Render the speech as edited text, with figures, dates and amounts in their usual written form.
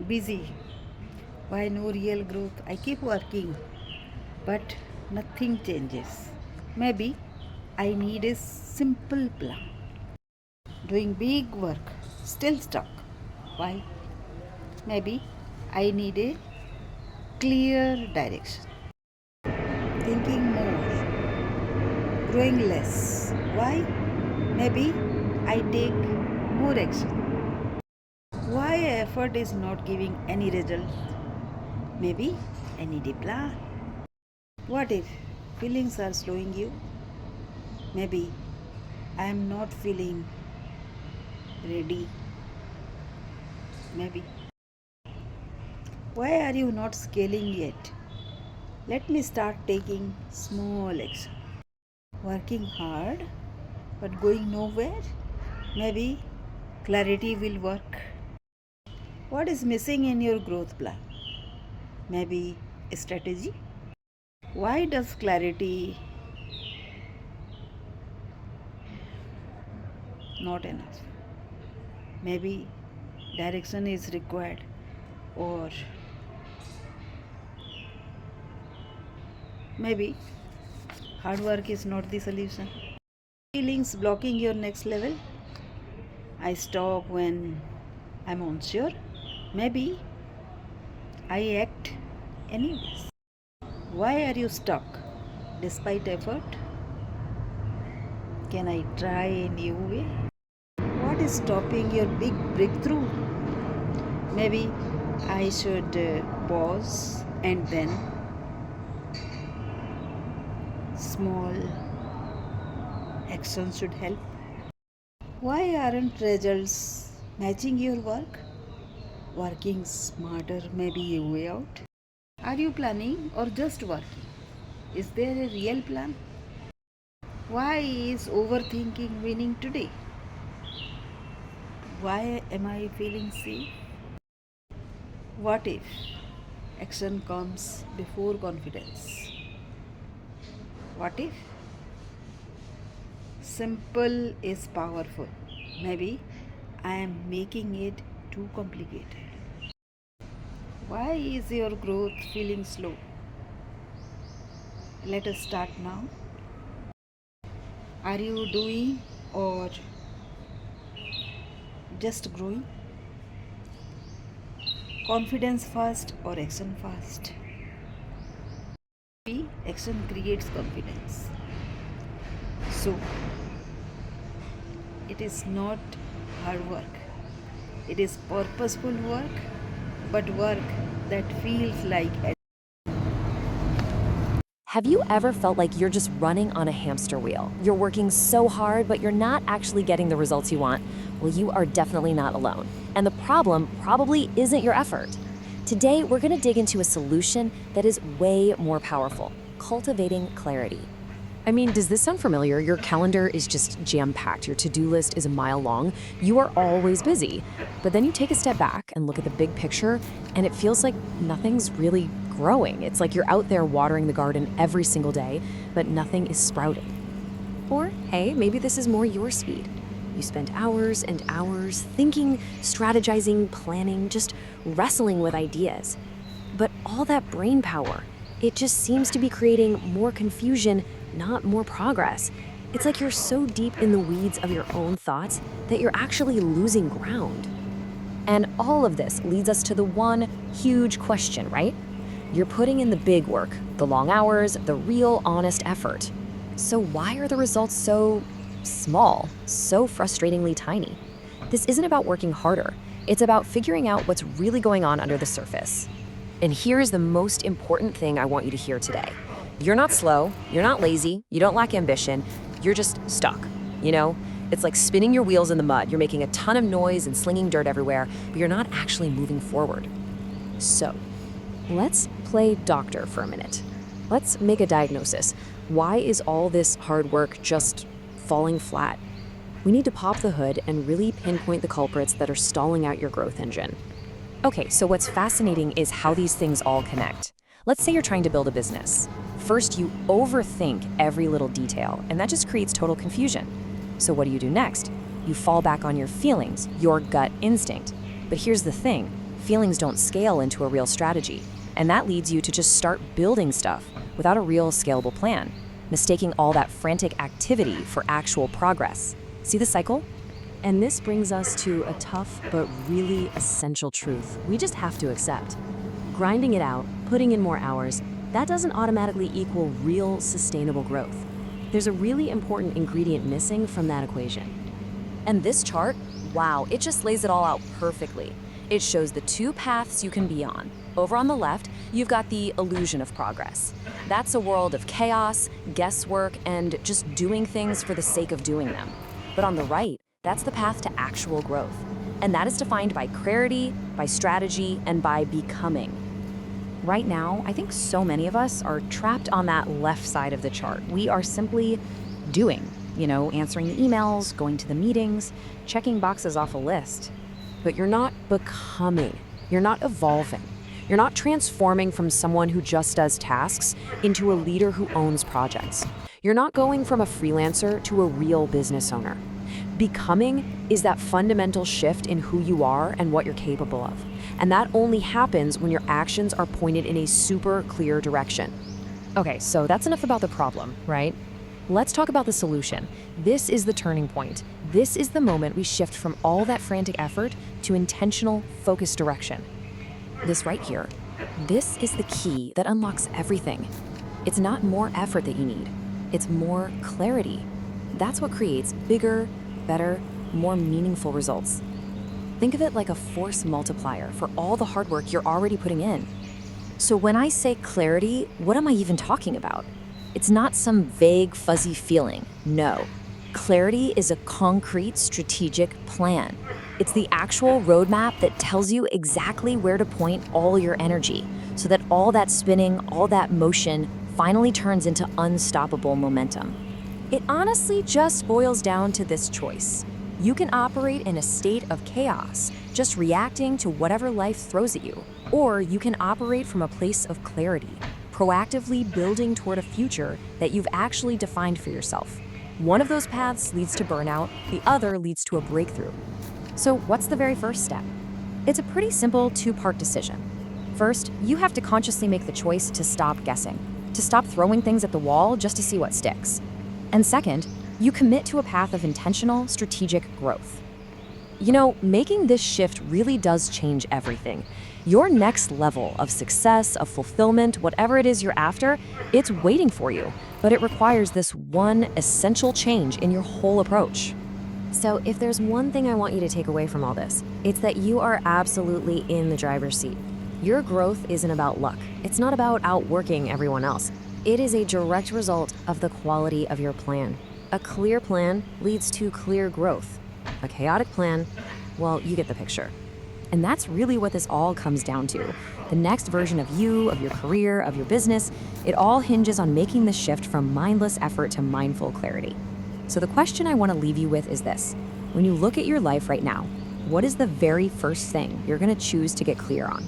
Busy. Why no real growth? I keep working, but nothing changes. Maybe I need a simple plan. Doing big work, still stuck. Why? Maybe I need a clear direction. Thinking more, growing less. Why? Maybe I take more action. Why effort is not giving any result? Maybe I need a plan. What if feelings are slowing you? Maybe I am not feeling ready. Maybe. Why are you not scaling yet? Let me start taking small action. Working hard but going nowhere? Maybe clarity will work. What is missing in your growth plan? Maybe a strategy? Why does clarity not enough? Maybe direction is required, or maybe hard work is not the solution. Feelings blocking your next level? I stop when I'm unsure. Maybe I act anyways. Why are you stuck despite effort? Can I try a new way? What is stopping your big breakthrough? Maybe I should pause and then small actions should help. Why aren't results matching your work? Working smarter may be a way out. Are you planning or just working? Is there a real plan? Why is overthinking winning today? Why am I feeling safe? What if action comes before confidence? What if simple is powerful? Maybe I am making it too complicated. Why is your growth feeling slow? Let us start now. Are you doing or just growing? Confidence first or action first? Maybe action creates confidence. So, it is not hard work, it is purposeful work, but work that feels like Have you ever felt like you're just running on a hamster wheel? You're working so hard, but you're not actually getting the results you want? Well, you are definitely not alone. And the problem probably isn't your effort. Today, we're going to dig into a solution that is way more powerful: cultivating clarity. I mean, does this sound familiar? Your calendar is just jam-packed. Your to-do list is a mile long. You are always busy. But then you take a step back and look at the big picture, and it feels like nothing's really growing. It's like you're out there watering the garden every single day, but nothing is sprouting. Or, hey, maybe this is more your speed. You spend hours and hours thinking, strategizing, planning, just wrestling with ideas. But all that brain power, it just seems to be creating more confusion, not more progress. It's like you're so deep in the weeds of your own thoughts that you're actually losing ground. And all of this leads us to the one huge question, right? You're putting in the big work, the long hours, the real honest effort. So why are the results so small, so frustratingly tiny? This isn't about working harder. It's about figuring out what's really going on under the surface. And here's the most important thing I want you to hear today. You're not slow, you're not lazy, you don't lack ambition, you're just stuck. You know, it's like spinning your wheels in the mud. You're making a ton of noise and slinging dirt everywhere, but you're not actually moving forward. So, let's play doctor for a minute. Let's make a diagnosis. Why is all this hard work just falling flat? We need to pop the hood and really pinpoint the culprits that are stalling out your growth engine. Okay, so what's fascinating is how these things all connect. Let's say you're trying to build a business. First, you overthink every little detail, and that just creates total confusion. So what do you do next? You fall back on your feelings, your gut instinct. But here's the thing, feelings don't scale into a real strategy, and that leads you to just start building stuff without a real scalable plan, mistaking all that frantic activity for actual progress. See the cycle? And this brings us to a tough but really essential truth we just have to accept. Grinding it out, putting in more hours, that doesn't automatically equal real sustainable growth. There's a really important ingredient missing from that equation. And this chart, wow, it just lays it all out perfectly. It shows the two paths you can be on. Over on the left, you've got the illusion of progress. That's a world of chaos, guesswork, and just doing things for the sake of doing them. But on the right, that's the path to actual growth. And that is defined by clarity, by strategy, and by becoming. Right now, I think so many of us are trapped on that left side of the chart. We are simply doing, answering the emails, going to the meetings, checking boxes off a list. But you're not becoming, you're not evolving. You're not transforming from someone who just does tasks into a leader who owns projects. You're not going from a freelancer to a real business owner. Becoming is that fundamental shift in who you are and what you're capable of. And that only happens when your actions are pointed in a super clear direction. Okay, so that's enough about the problem, right? Let's talk about the solution. This is the turning point. This is the moment we shift from all that frantic effort to intentional, focused direction. This right here, this is the key that unlocks everything. It's not more effort that you need. It's more clarity. That's what creates bigger, better, more meaningful results. Think of it like a force multiplier for all the hard work you're already putting in. So when I say clarity, what am I even talking about? It's not some vague, fuzzy feeling. No. Clarity is a concrete, strategic plan. It's the actual roadmap that tells you exactly where to point all your energy so that all that spinning, all that motion finally turns into unstoppable momentum. It honestly just boils down to this choice. You can operate in a state of chaos, just reacting to whatever life throws at you. Or you can operate from a place of clarity, proactively building toward a future that you've actually defined for yourself. One of those paths leads to burnout, the other leads to a breakthrough. So what's the very first step? It's a pretty simple two-part decision. First, you have to consciously make the choice to stop guessing, to stop throwing things at the wall just to see what sticks. And second, you commit to a path of intentional, strategic growth. Making this shift really does change everything. Your next level of success, of fulfillment, whatever it is you're after, it's waiting for you. But it requires this one essential change in your whole approach. So if there's one thing I want you to take away from all this, it's that you are absolutely in the driver's seat. Your growth isn't about luck. It's not about outworking everyone else. It is a direct result of the quality of your plan. A clear plan leads to clear growth. A chaotic plan, well, you get the picture. And that's really what this all comes down to. The next version of you, of your career, of your business, it all hinges on making the shift from mindless effort to mindful clarity. So the question I want to leave you with is this. When you look at your life right now, what is the very first thing you're going to choose to get clear on?